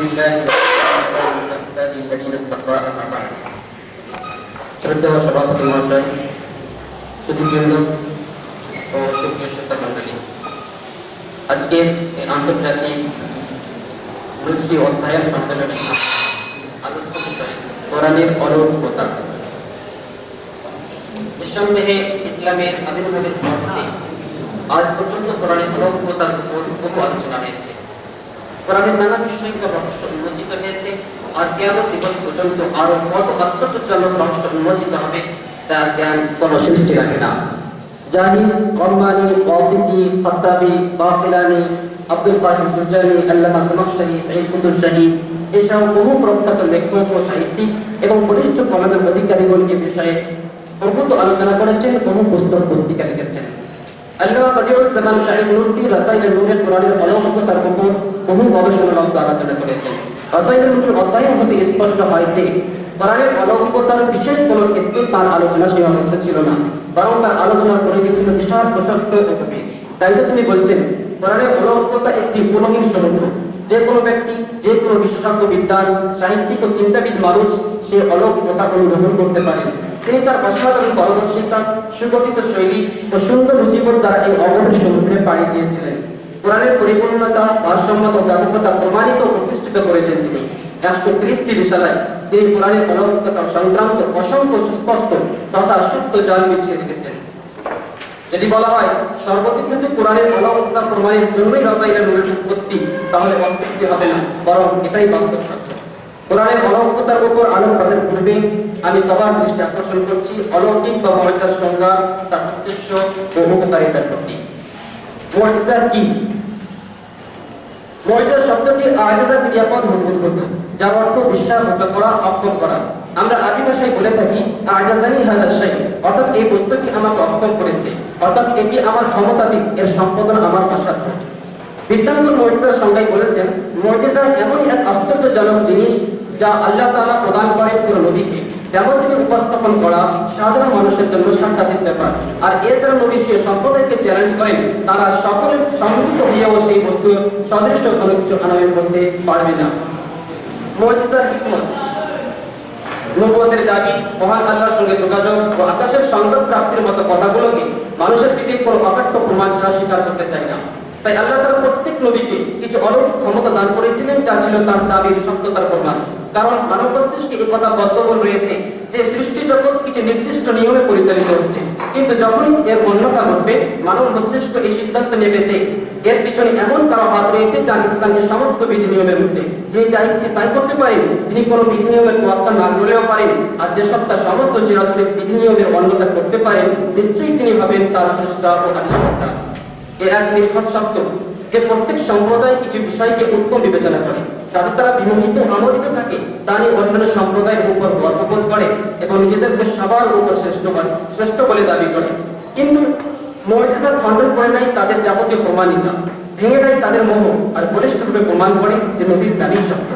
لله عباده الذين اصطفى أما بعد শ্রদ্ধেয় সভাপতি মহাশয়, সুধীবৃন্দ ও সুপ্রিয় শ্রোতা মণ্ডলী, আজকের এই আন্তর্জাতিক রুচি অধ্যয়ন সম্মেলনে আলোচ্য বিষয় কোরআনের অলৌকিকতা। নিঃসন্দেহে ইসলামের আবির্ভাবের পর থেকে আজ পর্যন্ত কোরআনের অলৌকিকতার উপর বহু আলোচনা হয়েছে। কোরআনের নানা বিষয়ক রহস্য উন্মোচিত হয়েছে, আর কিয়ামত দিবস পর্যন্ত আরো কত আশ্চর্যজনক রহস্য উন্মোচিত হবে তার জ্ঞান কোনো সৃষ্টি রাখে না। জাহিজ, রহমানি, ওয়াসিফি, খাত্তাবি, বাকিলানি, আব্দুল কাদির জুরজানি, আল্লামা জামাখশরী, সাঈদ কুতুব শাহী এসব বহু প্রখ্যাত লেখক ও সাহিত্যিক এবং বরিষ্ঠ কলমের অধিকারীগণ এ বিষয়ে প্রভূত আলোচনা করেছেন, বহু পুস্তক পুস্তিকা লিখেছেন। আল্লামা বদিউজ্জামান সাঈদ নুরসি রাসাইলুন নূরের কোরআনের অলৌকিকতার উপর বহু গবেষণালব্ধ আলোচনা করেছেন। রাসাইলুন নূরের অধ্যায় হতে স্পষ্ট হয় যে কোরআনের অলৌকিকতার বিশেষ কোনো ক্ষেত্রে তার আলোচনা সীমাবদ্ধ ছিল না, বরং তার আলোচনার পরিধি ছিল বিশাল, প্রশস্ত ও গভীর। তাই তো তিনি বলছেন, কোরআনের অলৌকিকতা একটি উপনগীর সমুদ্র। যে কোনো ব্যক্তি, যে কোনো বিশেষজ্ঞ বিদ্বান, সাহিত্যিক ও চিন্তাবিদ মানুষ সে অলৌকিকতা অনুধাবন করতে পারেন। তিনি তার অসাধারণ পারদর্শিতা, সুগঠিত শৈলী ও সুন্দর রুচিবোধ দ্বারা এই অগভীর সমুদ্রে পাড়ি দিয়েছিলেন। কোরআনের পরিপূর্ণতা, ভারসাম্যতা ও ব্যাপকতা প্রমাণিত ও প্রতিষ্ঠিত করেছেন তিনি। 130টি রিসালায় তিনি কোরআনের অলৌকিকতা সংক্রান্ত অসংখ্য সুস্পষ্ট তথা সত্য জাল বিছিয়ে রেখেছেন। যদি বলা হয় সর্বক্ষেত্রে কোরআনের অলৌকিকতা প্রমাণের জন্যই রাসাইলুন নূরের উৎপত্তি, তাহলে অত্যুক্তি হবে না, বরং এটাই বাস্তব সত্য। কোরআনের অলৌকিকতার উপর আলোকপাতের পূর্বে আমি সবার দৃষ্টি আকর্ষণ করছি অলৌকিক বা মুজিজার সংজ্ঞা, তার উদ্দেশ্য ও উপকারিতার প্রতি। মুজিজা কি? মুজিজা শব্দটি আ'জাজা ক্রিয়াপদ উদ্ভূত, যার অর্থ বিশ্বায়িত করা, অক্ষম করা। আমরা আরবি ভাষায় বলে থাকি আ'জাজানি হাযা শাই, অর্থাৎ এই বস্তুটি আমাকে অক্ষম করেছে, অর্থাৎ এটি আমার ক্ষমতাতীত, এর সম্পাদন আমার অসাধ্য। বিদ্যাঙ্গন মুজিজার সংজ্ঞায় বলেছেন, মুজিজা এমন এক আশ্চর্যজনক জিনিস যা আল্লাহ তাআলা প্রদান করেন কোন নবীকে, তেমন তিনি উপস্থাপন করা সাধারণ মানুষের জন্য সাংঘাতিক ব্যাপার। আর এর দ্বারা নবী সে সম্প্রদায়কে চ্যালেঞ্জ করেন, তারা সকলে সম্মিলিত হইয়াও সেই বস্তু সদৃশ্য কোনো কিছু আনয়ন করতে পারবে না। মুজিজার হিকমত, নবুয়তের দাবি, মহান আল্লাহর সঙ্গে যোগাযোগ ও আকাশের সংবাদ প্রাপ্তির মতো কথাগুলোকে মানুষের বিবেক কোনো অকাট্য প্রমাণ ছাড়া স্বীকার করতে চায় না। তাই আল্লাহ তাআলা প্রত্যেক নবীকে কিছু অলৌকিক ক্ষমতা দান করেছিলেন, যা ছিল তার দাবির সত্যতার প্রমাণ। কারণ মানব মস্তিষ্কে এই কথা বদ্ধমূল রয়েছে যে সৃষ্টি জগৎ কিছু নির্দিষ্ট নিয়মে পরিচালিত হচ্ছে, কিন্তু যখন এর অন্যতা ঘটবে মানব মস্তিষ্ক এই সিদ্ধান্ত নেবে যে এর পিছনে এমন কারো হাত রয়েছে যা ইসলামের সমস্ত বিধি নিয়মের ঊর্ধ্বে। যিনি যা ইচ্ছে তাই করতে পারেন, যিনি কোনো বিধি নিয়মের তোয়াক্কা না করলেও পারেন, আর যে সত্তা সমস্ত চিরাচরিত বিধি নিয়মের অন্যতা করতে পারেন, নিশ্চয়ই তিনি হবেন তার স্রষ্টা ও আদিসত্তা। এর এক নির্ঘাত সত্য যে প্রত্যেক সম্প্রদায় কিছু বিষয়কে উত্তম বিবেচনা করে, যাতে তারা বিমোহিত আমোদিত থাকে, তা নিয়ে অন্যান্য সম্প্রদায়ের উপর গর্ববোধ করে এবং নিজেদেরকে সবার উপর শ্রেষ্ঠ বলে দাবি করে। কিন্তু মুজিজা খণ্ডন করে দেয় তাদের যাবতীয় প্রমাণিকা, ভেঙে দেয় তাদের মোহ, আর বলিষ্ঠভাবে প্রমাণ করে যে নবীর দাবি সত্য।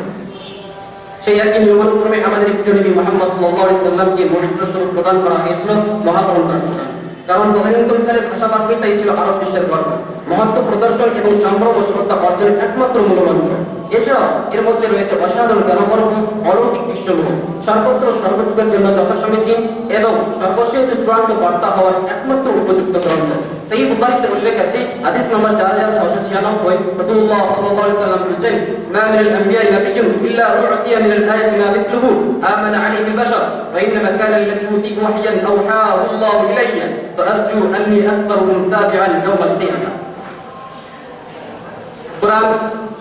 সেই একই নিয়মানুক্রমে আমাদের প্রিয় নবী মুহাম্মদ সাল্লাল্লাহু আলাইহি সাল্লামকে মুজিজা স্বরূপ প্রদান করা হয়েছিল মহাগ্রন্থ কোরআন। কারণ তদানীন্তনকালের ভাষা বাগ্মিতাই ছিল আরব বিশ্বের গর্ব, মহত্ব প্রদর্শন এবং সম্ভ্রম ও শ্রদ্ধা অর্জনের একমাত্র মূলমন্ত্র। এছাড়াও এর মধ্যে রয়েছে অসাধারণ জ্ঞানগর্ভ, অলৌকিক বিশ্বমোহ, সর্বত্র সর্বযুগের জন্য যথাসমীচীন এবং সর্বশেষ চূড়ান্ত বার্তা হওয়ার একমাত্র উপযুক্ত গ্রন্থ। সেই বুখারীতে উল্লেখ আছে, হাদিস নম্বর 4696, রাসূলুল্লাহ সাল্লাল্লাহু আলাইহি সাল্লাম বলেছেন, মা মিনাল আমবিয়া'i নাবিয়্যুন ইল্লা উ'তিয়া মিনাল আয়াতি মা মিথলুহু আমানা আলাইহি আল-বাশার ওয়া ইন্নামা কানা আল্লাযী উতি'tu ওয়াহয়ান আওহাহু আল্লাহু ইলাইয়া ফাআরজু আন্নী আকতারুহুম তাবি'আন ইয়াওমাল কিয়ামাহ। কোরআন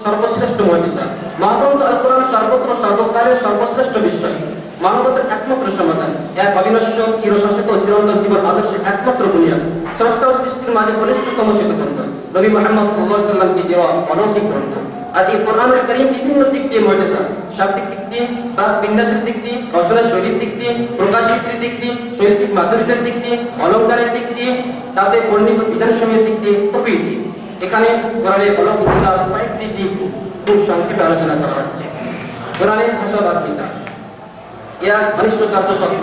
সর্বশ্রেষ্ঠ মুজিজা। মহাগ্রন্থ আল কোরআন সর্বত্র সর্বকালের সর্বশ্রেষ্ঠ বিষয়, মানবতার একমাত্র সমাধান, এক অবিনশ্বর, চিরশাশ্বত ও চিরন্তন জীবন আদর্শের একমাত্র বুনিয়াদ, স্রষ্টা ও সৃষ্টির মাঝে বলিষ্ঠতম সেতুবন্ধন, নবী মুহাম্মদ সাল্লাল্লাহু আলাইহি সাল্লামকে দেওয়া অলৌকিক গ্রন্থ। আর এই কোরআনুল কারীম বিভিন্ন দিক দিয়ে মুজিজা, শাব্দিক দিক দিয়ে, বাক বিন্যাসের দিক দিয়ে, রচনা শৈলীর দিক দিয়ে, প্রকাশের দিক দিয়ে, শৈল্পিক মাধুর্যের দিক দিয়ে, অলংকারের দিক দিয়ে, তাদের বর্ণিত বিধানসমূহের দিক দিয়ে প্রভৃতি। এখানে কোরআনের অলৌকিকতার কয়েকটি দিক খুব সংক্ষেপে আলোচনা করা হচ্ছে। কোরআনের ভাষা বাগ্মিতা, এর অনিশ্চয়তার্য সত্য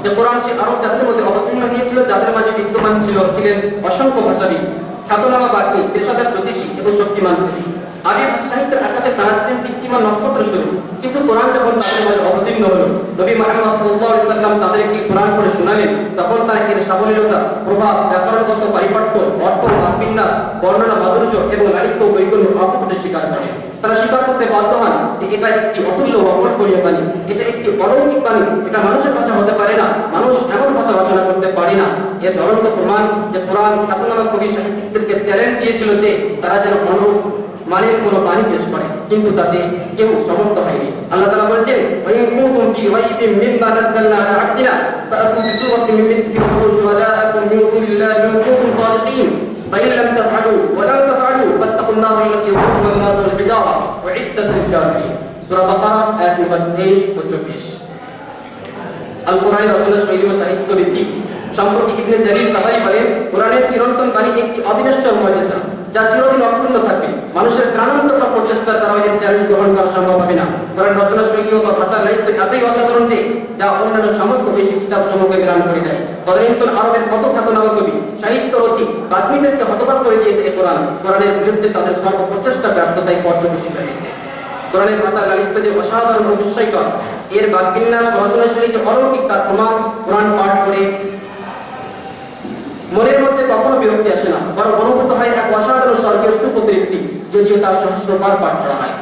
যে কোরআন সে আরব জাতির মধ্যে অবতীর্ণ হয়েছিল, যাদের মাঝে বিদ্যমান ছিলেন অসংখ্য ভাষাবিদ, খ্যাতনামা বাগ্মী, পেশাদার জ্যোতিষী এবং শক্তিমান কবি। আগে ভাষা সাহিত্যের আকাশে তারা ছিলেন কৃত্রিমা নক্ষত্র স্বরূপ, কিন্তু কোরআন যখন তাদের মাঝে অবতীর্ণ হলো, নবী মুহাম্মদ সাল্লাল্লাহু আলাইহি সাল্লাম তাদেরকে কোরআন পড়ে শোনালেন, তখন তারা এর সাবলীলতা, প্রভাব, ব্যাকরণগত পারিপাট্য, অর্থ, বাক্যবিন্যাস, বর্ণনা, মাধুর্য এবং লালিত্য বৈগুণ্য অকপটে স্বীকার করেন। তারা স্বীকার করতে বাধ্য হন যে এটা একটি অতুল্য অকল্পনীয় বাণী, এটা একটি অলৌকিক বাণী, এটা মানুষের ভাষা হতে পারে না, মানুষ এমন ভাষা রচনা করতে পারে না। এর জ্বলন্ত প্রমাণ যে কোরআন খ্যাতনামা কবি সাহিত্যিকদেরকে চ্যালেঞ্জ দিয়েছিল যে তারা যেন অনুরূপ মানের কোনো বাণী পেশ করে, কিন্তু তাতে কেউ সমর্থ হয়নি। আল্লাহ তাআলা বলেছেন, ওয়া ইন কুনতুম ফি রাইবিন মিম্মা নাযালনা আলা আবদিনা ফাআতু বিসূরাতিন মিন মিথলিহি ওয়া শুহাদাআকুম মিন দুনিল্লাহি ইন কুনতুম সাদিকিন فإن لم تفعلوا ولن تفعلوا فاتقوا النار التي وقودها الناس والحجارة أعدت للكافرين। সূরা বাকারা আয়াত নম্বর 23 ও 24। আল কোরআনের রচনা শৈলী ও সাহিত্য ভিত্তিক সম্পর্কে ইবনে জারির তাবারি বলেন, কোরআনের চিরন্তন বাণী একটি অবিনশ্বর মুজিজা যা চিরদিন অক্ষুণ্ণ থাকবে। মানুষের প্রাণান্তকর প্রচেষ্টা দ্বারা এর চ্যালেঞ্জ গ্রহণ করা সম্ভব হবে না। কোরআন রচনা শৈলী ও ভাষার লালিত্য এতই অসাধারণ যে যা অন্যান্য সমস্ত বৈশ্বিক কিতাব সমূহকে বিরান করে দেয়। তদানীন্তন আরবের কত খ্যাতনামা কবি, সাহিত্য রথী, বাগ্মীদেরকে হতবাক করে দিয়েছে এই কোরআন। কোরআনের বিরুদ্ধে তাদের সর্বপ্রচেষ্টা ব্যর্থতায় পর্যবেসিত হয়েছে। কোরআনের ভাষার লালিত্য যে অসাধারণ ও বিস্ময়কর, এর বাগ্বিন্যাস রচনা শৈলী যে অলৌকিক তার প্রমাণ কোরআন পাঠ করে মনের মধ্যে কখনো বিরক্তি আসে না, বরং অনুভূত হয় এক অসাধারণ স্বর্গীয় সুখতৃপ্তি, যদিও তার সহস্রবার পাঠ করা হয়।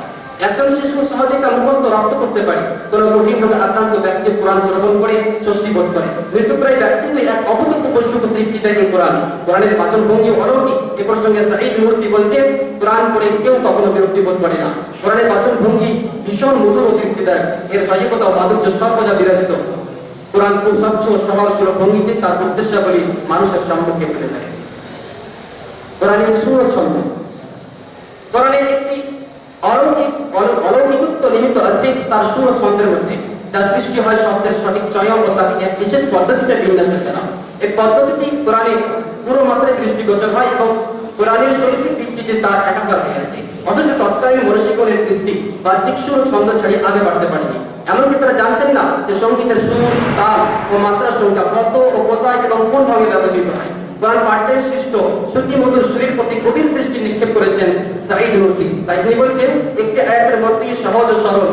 একজন শিশু সহজে তা মুখস্থ রপ্ত করতে পারে। কোন কঠিন রোগে আক্রান্ত ব্যক্তি কোরআন শ্রবণ করে স্বস্তি বোধ করে। মৃত্যুপ্রায় ব্যক্তিকে এক অভূতপূর্ব সুখতৃপ্তি দেয় এই কোরআন। কোরআনের বাচন ভঙ্গি অলৌকিক। এ প্রসঙ্গে সাঈদ নুরসি বলছেন, কোরআন পড়ে কেউ কখনো বিরক্তি বোধ করে না। কোরআনের বাচন ভঙ্গি ভীষণ মধুর ও তৃপ্তিদায়ক। এর সজীবতা ও মাধুর্য সর্বদা বিরাজিত। কোরআন খুব স্বচ্ছ স্বভাবসুলভ ভঙ্গিতে তার উদ্দেশ্যাবলী মানুষের সম্মুখে তুলে ধরে। কোরআনের সুর ছন্দ, কোরআনের একটি অলৌকিকত্ব নিহিত আছে তার সুর ছন্দের মধ্যে, যা সৃষ্টি হয় শব্দের সঠিক চয়ন ও তাকে এক বিশেষ পদ্ধতিতে বিন্যাসের দ্বারা। এই পদ্ধতিটি কোরআনের পুরো মাত্রায় দৃষ্টিগোচর হয় এবং কোরআনের শৈল্পিক ভিত্তিতে তার একাকার হয়ে আছে। অথচ তৎকালীন মনীষীগণের দৃষ্টি বাহ্যিক সুর ছন্দ ছাড়িয়ে আগে বাড়তে পারেনি। এমনকি তারা জানতেন না যে সঙ্গীতের সুর, তাল ও মাত্রার সংখ্যা কত ও কোথায় এবং কোন ঢঙে ব্যবহৃত হয়। কোরআন পাঠের সৃষ্ট শ্রুতি মধুর সুরের প্রতি গভীর দৃষ্টি নিক্ষেপ করেছেন সাঈদ নুরসি। তাই তিনি বলছেন, একটি আয়াতের মধ্যে সহজ ও সরল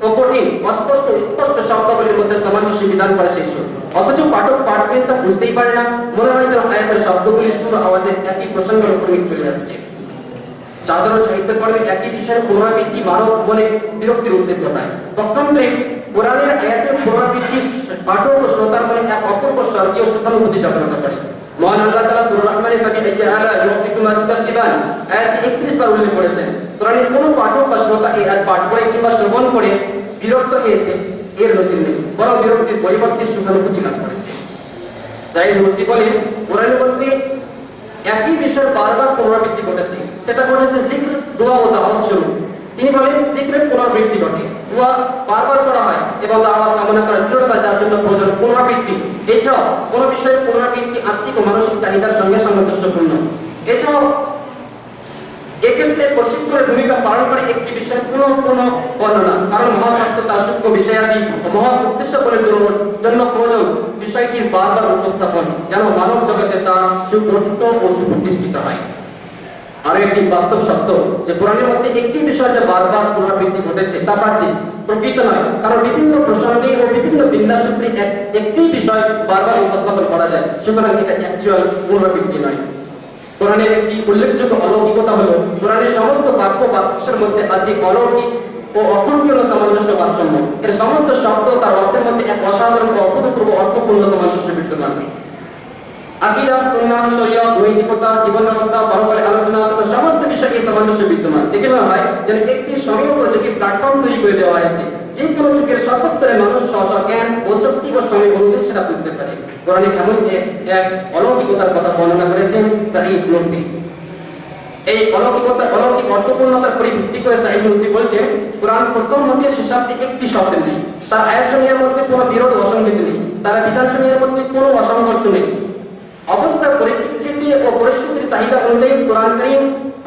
ও কঠিন, অস্পষ্ট স্পষ্ট শব্দাবলীর মধ্যে সামঞ্জস্য বিধান করে সেই সুর। অথচ পাঠক পাঠকেন তা বুঝতেই পারে না, মনে হয় যেন আয়াতের শব্দগুলি সুর আওয়াজে একই প্রসঙ্গের উপর চলে আসছে। সাধারণ সাহিত্যকর্মে একই বিষয়ের পুনরাবৃত্তি মানব মনে বিরক্তির উদ্বেগ ঘটায়। পক্ষান্তরে কোরআনের আয়াতের পুনরাবৃত্তি পাঠক ও শ্রোতার মনে এক অপূর্ব স্বর্গীয় সুখানুভূতি জাগ্রত করে। মহান আল্লাহ তাআলা সূরা রহমানে ফাবিআইয়ি আলা রাব্বিকুমা তুকাযিবান আয়াত 31 বার উল্লেখ করেছেন। কোরআনের কোন পাঠক বা শ্রোতা এই আয়াত পাঠ করে কিংবা শ্রবণ করে বিরক্ত হয়েছে এর নজির নেই, বরং বিরক্তির পরিবর্তে সুখানুভূতি লাভ করেছে। সাঈদ নুরসি বলেন, কোরআনের মধ্যে একই বিষয় বারবার পুনরাবৃত্তি ঘটেছে। সেটা ঘটেছে জিক্র, দোয়া ও দাওয়াত স্বরূপ। তিনি বলেন, জিক্রের পুনরাবৃত্তি ঘটে, দোয়া বারবার করা হয় এবং দাওয়াত কামনা করার দৃঢ়তা যার জন্য প্রয়োজন পুনরাবৃত্তি। এসব কোন বিষয়ের পুনরাবৃত্তি আত্মিক ও মানসিক চাহিদার সঙ্গে সামঞ্জস্যপূর্ণ। এছাড়াও এক্ষেত্রে প্রশিক্ষণের ভূমিকা পালন করে একটি বিষয় পুনঃ পুনঃ বর্ণনা, কারণ মহাসত্য তার সূক্ষ্ম বিষয়াদি ও মহৎ উদ্দেশ্যপনের জন্য প্রয়োজন বিষয়টির বারবার উপস্থাপন, যেন মানব জগতে তা সুগ্রথিত ও সুপ্রতিষ্ঠিত হয়। আর একটি বাস্তব সত্য যে কোরআনের মধ্যে একটি বিষয় যে বারবার পুনরাবৃত্তি ঘটেছে তা বাহ্যিক, প্রকৃত নয়, কারণ বিভিন্ন প্রসঙ্গে ও বিভিন্ন বিন্যাস সূত্রে একটি বিষয় বারবার উপস্থাপন করা যায়। সুতরাং এটা অ্যাকচুয়াল পুনরাবৃত্তি নয়। কোরআনের একটি উল্লেখযোগ্য অলৌকিকতা হলো কোরআনের সমস্ত বাক্য বাক্যের মধ্যে আছে অলৌকিক ও অখণ্ডনীয় সামঞ্জস্য ভারসাম্য। এর সমস্ত শব্দ তার অর্থের মধ্যে এক অসাধারণ ও অভূতপূর্ব অর্থপূর্ণ সামঞ্জস্য বিদ্যমান। আকীদা, সুন্নাহ, শরীয়ত, নৈতিকতা, জীবন ব্যবস্থা, পরকালের আলোচনা তথা সমস্ত বিষয়ে এই সামঞ্জস্য বিদ্যমান। দেখে মনে হয় যেন একটি সময়োপযোগী প্ল্যাটফর্ম তৈরি করে দেওয়া হয়েছে, যে কোনো যুগের সর্বস্তরের মানুষ স্ব জ্ঞান ও শক্তি ও সময় অনুযায়ী সেটা বুঝতে পারে। কোরআনে এমন এক অলৌকিকতার কথা বর্ণনা করেছেন সাঈদ নুরসি। এই অলৌকিক অর্থপূর্ণতার পরিভিত্তি করে সাঈদ নুরসি বলছেন, কোরআন প্রথম হতে শেষাব্দে একটি শব্দ নেই, তার আয়াতসমূহের মধ্যে কোনো বিরোধ অসঙ্গতি নেই, তার বিধানসমূহের মধ্যে কোনো অসংঘর্ষ নেই। অবস্থার পরিপ্রেক্ষিতে ও পরিস্থিতির চাহিদা অনুযায়ী কোরআন কারীম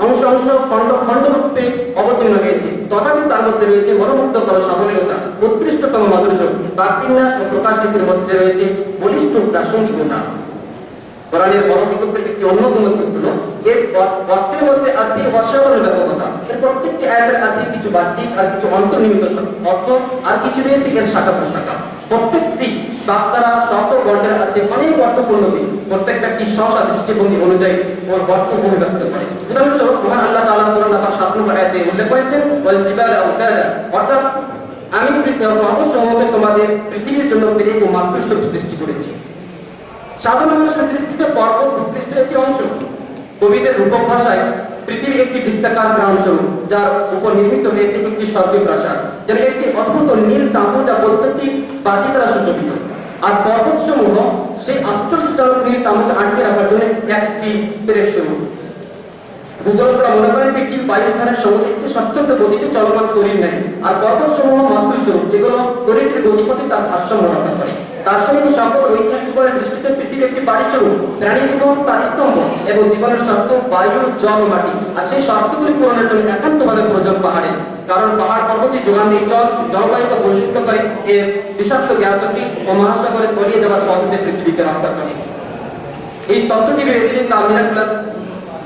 অংশ অংশ খণ্ড খণ্ড রূপে অবতীর্ণ হয়েছে। তথাপি তার মধ্যে রয়েছে মনোমুগ্ধকর সাবলীলতা, উৎকৃষ্টতম মাধুর্য, বাক্যবিন্যাস ও প্রকাশ রীতির মধ্যে রয়েছে বলিষ্ঠ প্রাসঙ্গিকতা। কোরআনের অলৌকিকত্বের একটি অন্যতম দিক হলো এর অর্থের মধ্যে আছে অসাধারণ ব্যাপকতা। এর প্রত্যেকটি আয়াতের আছে কিছু বাহ্যিক আর কিছু অন্তর্নিহিত অর্থ, আর কিছু রয়েছে এর শাখা প্রশাখা। প্রত্যেকটি বাক্তারা শব্দ গণ্ডের আছে অনেক অর্থপূর্ণ দিক। প্রত্যেকটা কি স্ব দৃষ্টিভঙ্গি অনুযায়ী ওর অর্থ অভিব্যক্ত করে। উদাহরণস্বরূপ মহান আল্লাহ তাআলা সূরা নাবাহ 7 নম্বর আয়াতে উল্লেখ করেছেন ওয়াল জিবালা আওতাদা, অর্থাৎ আমি পর্বতসমূহকে তোমাদের পৃথিবীর জন্য পেরেক ও মাস্তুল সৃষ্টি করেছি। সাধারণ মানুষের দৃষ্টিতে পর্বত ভূপৃষ্ঠের একটি অংশ। কবিদের রূপক ভাষায় পৃথিবী একটি বৃত্তাকার গ্রামস্বরূপ, যার উপর নির্মিত হয়েছে একটি স্বর্গীয় প্রাসাদ, যেন একটি অদ্ভুত নীল তাঁবু যা প্রত্যেকটি বাতি দ্বারা সুশোভিত। আর পর্বত সমূহ সেই আশ্চর্যজনক নীল তাঁবুকে আটকে রাখার জন্য একটি পেরেক স্বরূপ। ভূগোলকরা মনে করেন পৃথিবীর বায়ুর ধারের সমুদ্র একটি স্বচ্ছন্দ গতিতে চলমান তড়িৎ নেয়, আর পর্বত সমূহ মাস্তুল স্বরূপ, যেগুলো তড়িৎের গতিপথে তার ভারসাম্য রক্ষা করে। তার সঙ্গে এই সকল ঐতিহাসিকদের দৃষ্টিতে পৃথিবী একটি বাড়ি স্বরূপ, প্রাণী জীবন তার স্তম্ভ এবং জীবনের শর্ত বায়ু, জল ও মাটি। আর সেই শর্তগুলি পূরণের জন্য একান্তভাবে প্রয়োজন পাহাড়ের, কারণ পাহাড় পর্বতই যোগান দিয়ে জলবায়ুকে পরিশুদ্ধ করে, এর বিষাক্ত গ্যাসটি ও মহাসাগরে তলিয়ে যাওয়ার পথে পৃথিবীকে রক্ষা করে। এই তত্ত্বটি রয়েছে দ্য মিরাকুলাস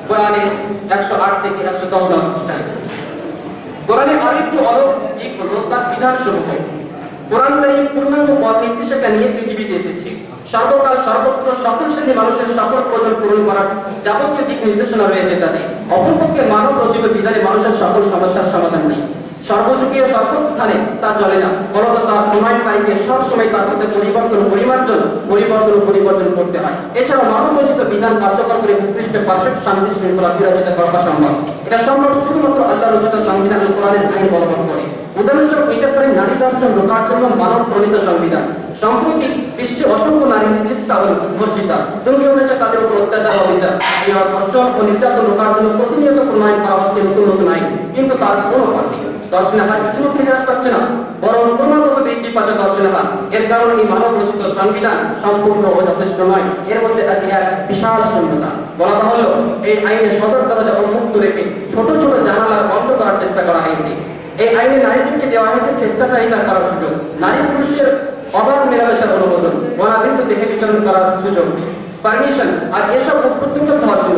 কোরআনে 108 থেকে 110 নম্বর পৃষ্ঠায়। কোরআনে আরেকটি অলৌকিক হলো তার বিধান সমূহ। কোরআন কারীম পূর্ণাঙ্গ পথ নির্দেশিকা নিয়ে পৃথিবীতে এসেছে। সর্বকাল সর্বত্র সকল শ্রেণীর মানুষের সকল প্রয়োজন পূরণ করার যাবতীয় দিক নির্দেশনা রয়েছে তাতে। অপরপক্ষে মানব রচিত বিধানে মানুষের সকল সমস্যার সমাধান নেই। সর্বযুগে সর্বস্থানে তা চলে না, ফলত তার প্রমাণকারীকে সবসময় তার মধ্যে পরিবর্তন করতে হয়। এছাড়া মানব রচিত বিধান কার্যকর করে ভূপৃষ্ঠে পারফেক্ট শান্তি শৃঙ্খলা বিরাজিত করা সম্ভব। এটা সম্ভব শুধুমাত্র আল্লাহ রচিত সংবিধান কোরআনের আইন বলবৎ করে। উদাহরণস্বরূপ নিতে পারে নারী দর্শন রোকার জন্য মানব প্রণীত সংবিধান। সম্প্রতি বিশ্বে অসংখ্য নারী নির্যাতিতা ও ধর্ষিতা, দুর্নীতি হয়েছে তাদের উপর অত্যাচার অবিচার, ধর্ষণ ও নির্যাতন রোকার জন্য প্রতিনিয়ত প্রণয়ন করা হচ্ছে নতুন নতুন আইন, কিন্তু তার কোনো ফল নেই। দর্শনের হার কিছু মাত্র হ্রাস পাচ্ছে না, বরং ক্রমাগত বৃদ্ধি পাচ্ছে দর্শনের হার। এর কারণ এই মানব রচিত সংবিধান সম্পূর্ণ ও যথেষ্ট নয়, এর মধ্যে আছে এক বিশাল শূন্যতা। বলা বাহুল্য এই আইনে সদর দরজা উন্মুক্ত রেখে ছোট ছোট জানালা বন্ধ করার চেষ্টা করা হয়েছে। এই আইনে নারীদেরকে দেওয়া হয়েছে স্বেচ্ছাচারিতা করার সুযোগ, নারী পুরুষের অবাধ মেলামেশার অনুমোদন, অনাবৃত দেহে বিচরণ করার সুযোগ, পারমিশন। আর এসব প্রত্যক্ষ ধর্ষণ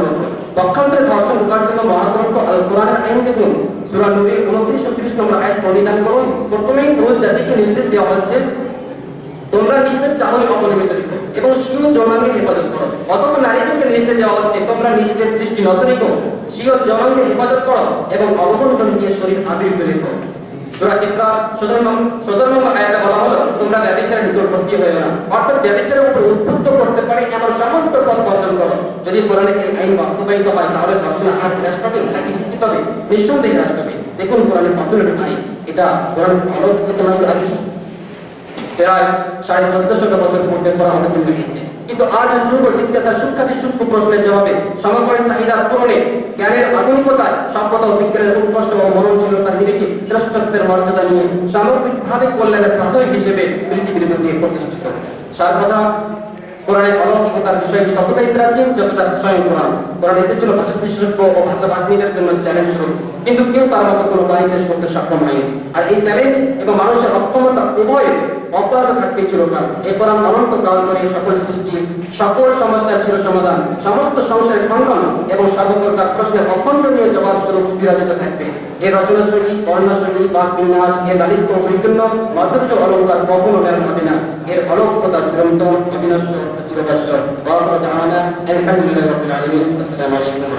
পক্ষান্তরে ধর্ষণ রোকার জন্য মহাগ্রন্থ আল কোরআনের আইন দেখুন। সূরা নূরের 29-30 নম্বর আয়াত পরিধান করুন। প্রথমেই পুরুষ জাতিকে নির্দেশ দেওয়া হচ্ছে তোমরা নিজেদের চাহনি অপরিমিত রেখো এবং স্বীয় যৌনাঙ্গের হেফাজত করো। অতঃপর নারীদেরকে নির্দেশ দেওয়া হচ্ছে তোমরা নিজেদের দৃষ্টি নত রেখো, স্বীয় যৌনাঙ্গের হেফাজত করো এবং অবগুণ্ঠন দিয়ে শরীর আবৃত রেখো। সূরা ইসরা 17 নম্বর আয়াতে বলা হলো তোমরা ব্যভিচারের নিকটবর্তী হয়ো না, অর্থাৎ ব্যভিচারের উপর উদ্বুদ্ধ করতে পারে এমন সমস্ত পথ বর্জন করো। যদি কোরআনের এই আইন বাস্তবায়িত হয় তাহলে ধর্ষণের হার হ্রাস পাবে নাকি বৃদ্ধি পাবে? নিঃসন্দেহে হ্রাস পাবে। দেখুন কোরআনের অর্থনৈতিক আইন, এটা কোরআন অলৌকিক আগে প্রায় 1450 বছর পূর্বে করা অনেক জন্য হয়েছে, কিন্তু আজ যুব জিজ্ঞাসার সুখ্যাতি সূক্ষ্ম প্রশ্নের জবাবে সমগ্র চাহিদার পূরণে জ্ঞানের আধুনিকতায় সভ্যতা ও বিজ্ঞানের উৎকর্ষ ও মননশীলতার নিরিখে শ্রেষ্ঠত্বের মর্যাদা নিয়ে সামগ্রিকভাবে কল্যাণের প্রাথমিক হিসেবে পৃথিবীর মধ্যে প্রতিষ্ঠিত। সার্বদা কোরআনের অলৌকিকতার বিষয়টি ততটাই প্রাচীন যতটা স্বয়ং কোরআন। কোরআন এসেছিল ভাষা বিশেষজ্ঞ ও ভাষাবাদীদের জন্য চ্যালেঞ্জ স্বরূপ, কিন্তু কেউ তার মতো কোনো বাণী পেশ করতে সক্ষম হয়নি। আর এই চ্যালেঞ্জ এবং মানুষের অক্ষমতা উভয়ের অব্যাহত থাকবে চিরকাল। এই কোরআন অনন্তকাল ধরে সকল সৃষ্টির সকল সমস্যার ছিল সমাধান, সমস্ত সংসারের খণ্ডন এবং সর্বপ্রকার প্রশ্নের অখণ্ডনীয় জবাব স্বরূপ বিরাজিত থাকবে। এর রচনাশৈলী, বর্ণশৈলী, বাক বিন্যাস, এর লালিত্য বৈকল্য, মাধুর্য অলঙ্কার কখনো ম্যান হবে না। এর অলৌকিকতা চিরন্তন, অবিনশ্বর, চিরভাস্বর। আলহামদুলিল্লাহি রাব্বিল আলামিন। আসসালামু আলাইকুম।